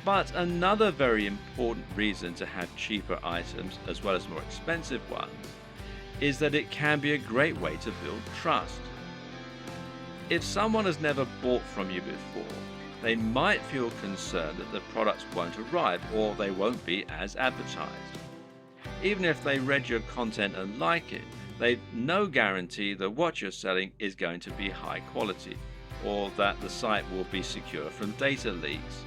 But another very important reason to have cheaper items as well as more expensive ones is that it can be a great way to build trust. If someone has never bought from you before, they might feel concerned that the products won't arrive or they won't be as advertised. Even if they read your content and like it, they've no guarantee that what you're selling is going to be high quality, or that the site will be secure from data leaks.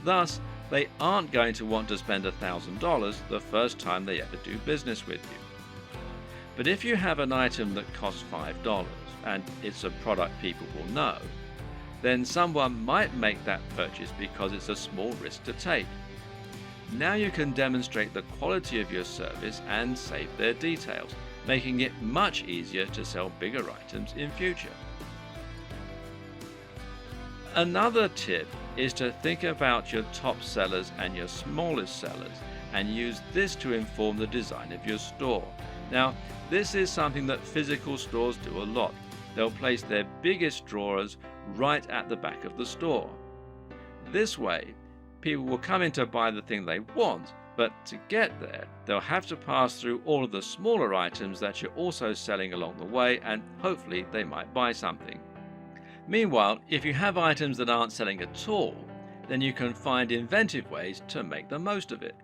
Thus, they aren't going to want to spend $1,000 the first time they ever do business with you. But if you have an item that costs $5 and it's a product people will know, then someone might make that purchase because it's a small risk to take. Now you can demonstrate the quality of your service and save their details, making it much easier to sell bigger items in future. Another tip is to think about your top sellers and your smallest sellers and use this to inform the design of your store. Now, this is something that physical stores do a lot. They'll place their biggest drawers right at the back of the store. This way, people will come in to buy the thing they want, But to get there, they'll have to pass through all of the smaller items that you're also selling along the way, and hopefully they might buy something. Meanwhile, if you have items that aren't selling at all, then you can find inventive ways to make the most of it.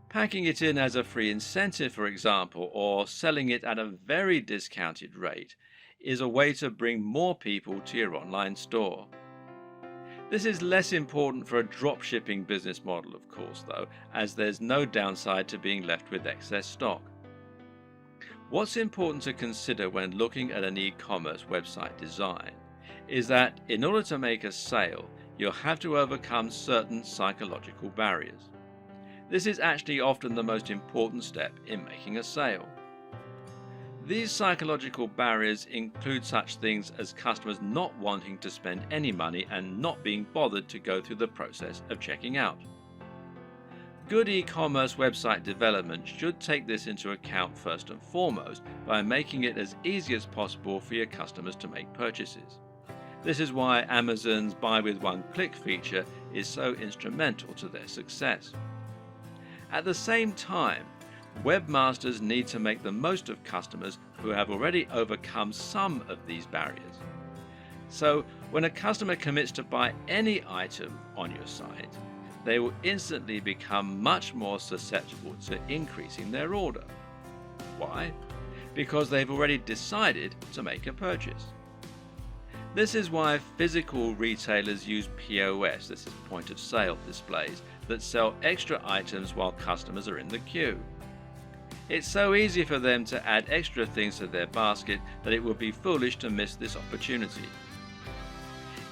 Packing it in as a free incentive, for example, or selling it at a very discounted rate, is a way to bring more people to your online store. This is less important for a dropshipping business model, of course, though, as there's no downside to being left with excess stock. What's important to consider when looking at an e-commerce website design is that in order to make a sale, you'll have to overcome certain psychological barriers. This is actually often the most important step in making a sale. These psychological barriers include such things as customers not wanting to spend any money and not being bothered to go through the process of checking out. Good e-commerce website development should take this into account first and foremost by making it as easy as possible for your customers to make purchases. This is why Amazon's Buy with One Click feature is so instrumental to their success. At the same time, webmasters need to make the most of customers who have already overcome some of these barriers. So, when a customer commits to buy any item on your site, they will instantly become much more susceptible to increasing their order. Why? Because they've already decided to make a purchase. This is why physical retailers use POS, this is point of sale displays, that sell extra items while customers are in the queue. It's so easy for them to add extra things to their basket that it would be foolish to miss this opportunity.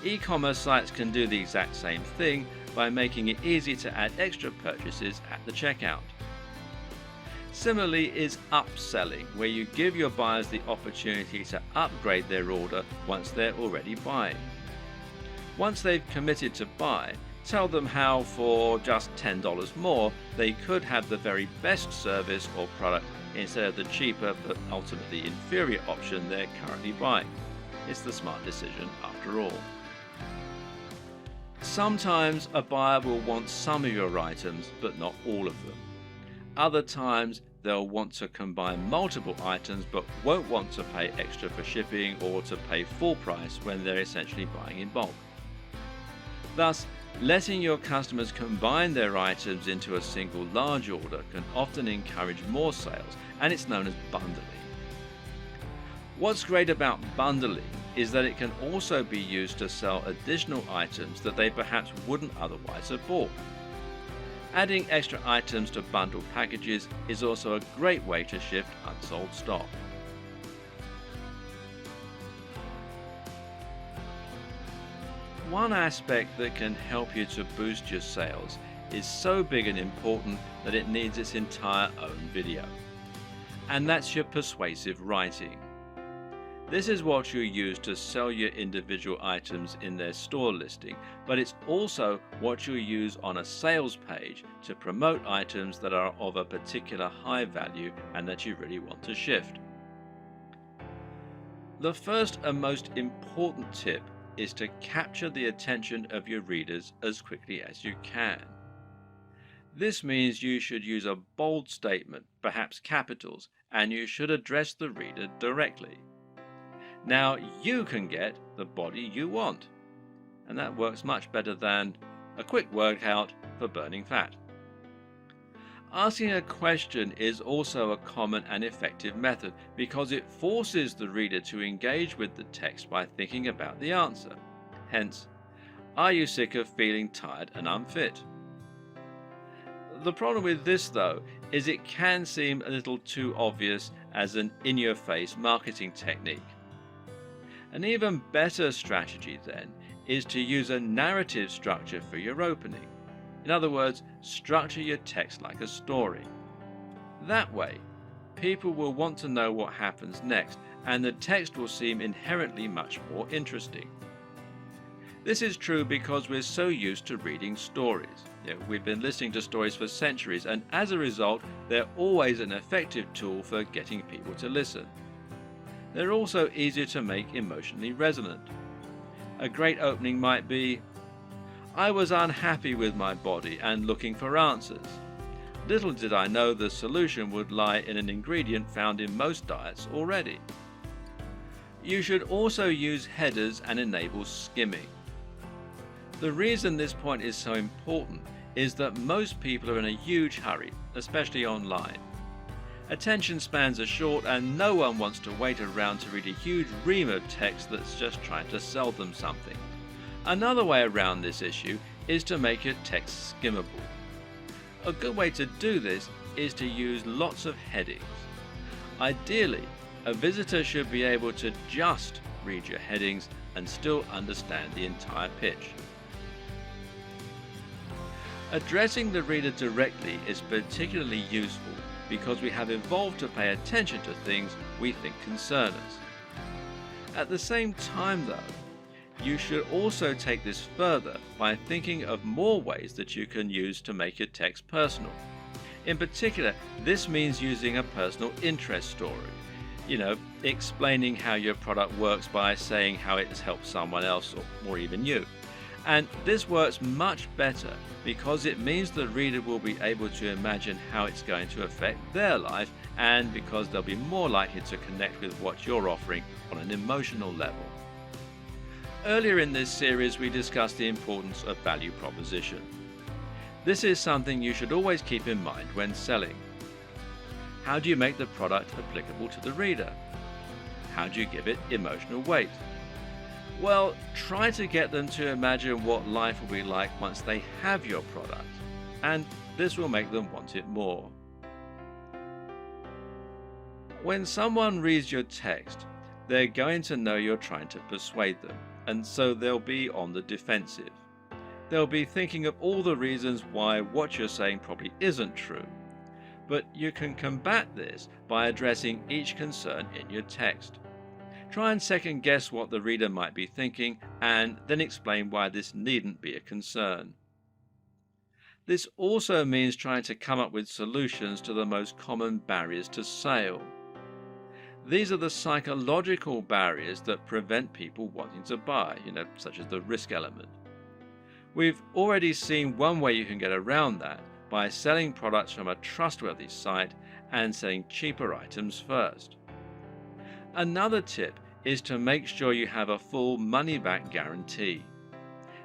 E-commerce sites can do the exact same thing by making it easy to add extra purchases at the checkout. Similarly is upselling, where you give your buyers the opportunity to upgrade their order once they're already buying. Once they've committed to buy, tell them how for just $10 more they could have the very best service or product instead of the cheaper but ultimately inferior option they're currently buying. It's the smart decision after all. Sometimes a buyer will want some of your items but not all of them. Other times they'll want to combine multiple items but won't want to pay extra for shipping or to pay full price when they're essentially buying in bulk. Thus, letting your customers combine their items into a single large order can often encourage more sales, and it's known as bundling. What's great about bundling is that it can also be used to sell additional items that they perhaps wouldn't otherwise have bought. Adding extra items to bundled packages is also a great way to shift unsold stock. One aspect that can help you to boost your sales is so big and important that it needs its entire own video. And that's your persuasive writing. This is what you use to sell your individual items in their store listing, but it's also what you use on a sales page to promote items that are of a particular high value and that you really want to shift. The first and most important tip is to capture the attention of your readers as quickly as you can. This means you should use a bold statement, perhaps capitals, and you should address the reader directly. Now you can get the body you want, and that works much better than a quick workout for burning fat. Asking a question is also a common and effective method because it forces the reader to engage with the text by thinking about the answer. Hence, are you sick of feeling tired and unfit? The problem with this, though, is it can seem a little too obvious as an in-your-face marketing technique. An even better strategy, then, is to use a narrative structure for your opening. In other words, structure your text like a story. That way, people will want to know what happens next, and the text will seem inherently much more interesting. This is true because we're so used to reading stories. We've been listening to stories for centuries, and as a result, they're always an effective tool for getting people to listen. They're also easier to make emotionally resonant. A great opening might be, "I was unhappy with my body and looking for answers. little did I know the solution would lie in an ingredient found in most diets already. You should also use headers and enable skimming. The reason this point is so important is that most people are in a huge hurry, especially online. Attention spans are short and no one wants to wait around to read a huge ream of text that's just trying to sell them something. Another way around this issue is to make your text skimmable. A good way to do this is to use lots of headings. Ideally, a visitor should be able to just read your headings and still understand the entire pitch. Addressing the reader directly is particularly useful because we have evolved to pay attention to things we think concern us. At the same time though, you should also take this further by thinking of more ways that you can use to make your text personal. In particular, this means using a personal interest story. Explaining how your product works by saying how it has helped someone else or even you. And this works much better because it means the reader will be able to imagine how it's going to affect their life, and because they'll be more likely to connect with what you're offering on an emotional level. Earlier in this series, we discussed the importance of value proposition. This is something you should always keep in mind when selling. How do you make the product applicable to the reader? How do you give it emotional weight? Well, try to get them to imagine what life will be like once they have your product, and this will make them want it more. When someone reads your text, they're going to know you're trying to persuade them, and so they'll be on the defensive. They'll be thinking of all the reasons why what you're saying probably isn't true. But you can combat this by addressing each concern in your text. Try and second guess what the reader might be thinking, and then explain why this needn't be a concern. This also means trying to come up with solutions to the most common barriers to sale. These are the psychological barriers that prevent people wanting to buy, such as the risk element. We've already seen one way you can get around that by selling products from a trustworthy site and selling cheaper items first. Another tip is to make sure you have a full money-back guarantee.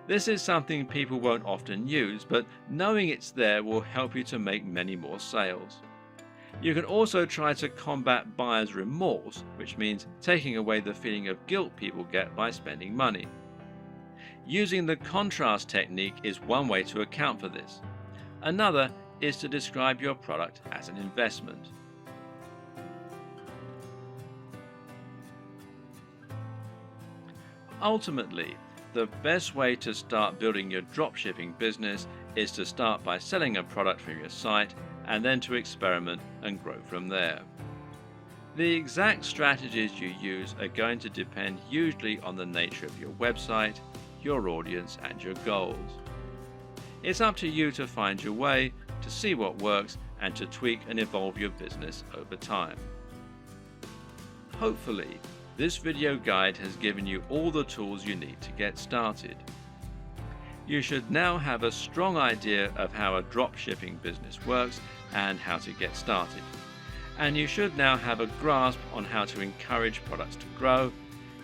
This is something people won't often use, but knowing it's there will help you to make many more sales. You can also try to combat buyer's remorse, which means taking away the feeling of guilt people get by spending money. Using the contrast technique is one way to account for this. Another is to describe your product as an investment. Ultimately, the best way to start building your dropshipping business is to start by selling a product from your site and then to experiment and grow from there. The exact strategies you use are going to depend hugely on the nature of your website, your audience, and your goals. It's up to you to find your way, to see what works, and to tweak and evolve your business over time. Hopefully, this video guide has given you all the tools you need to get started. You should now have a strong idea of how a dropshipping business works and how to get started. And you should now have a grasp on how to encourage products to grow,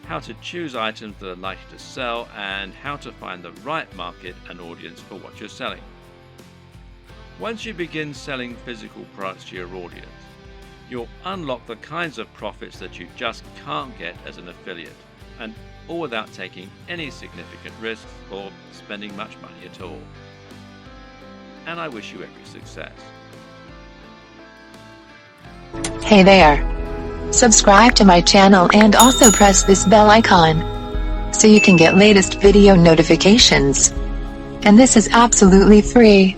how to choose items that are likely to sell, and how to find the right market and audience for what you're selling. Once you begin selling physical products to your audience, you'll unlock the kinds of profits that you just can't get as an affiliate, and all without taking any significant risks or spending much money at all. And I wish you every success. Hey there! Subscribe to my channel and also press this bell icon so you can get latest video notifications. And this is absolutely free.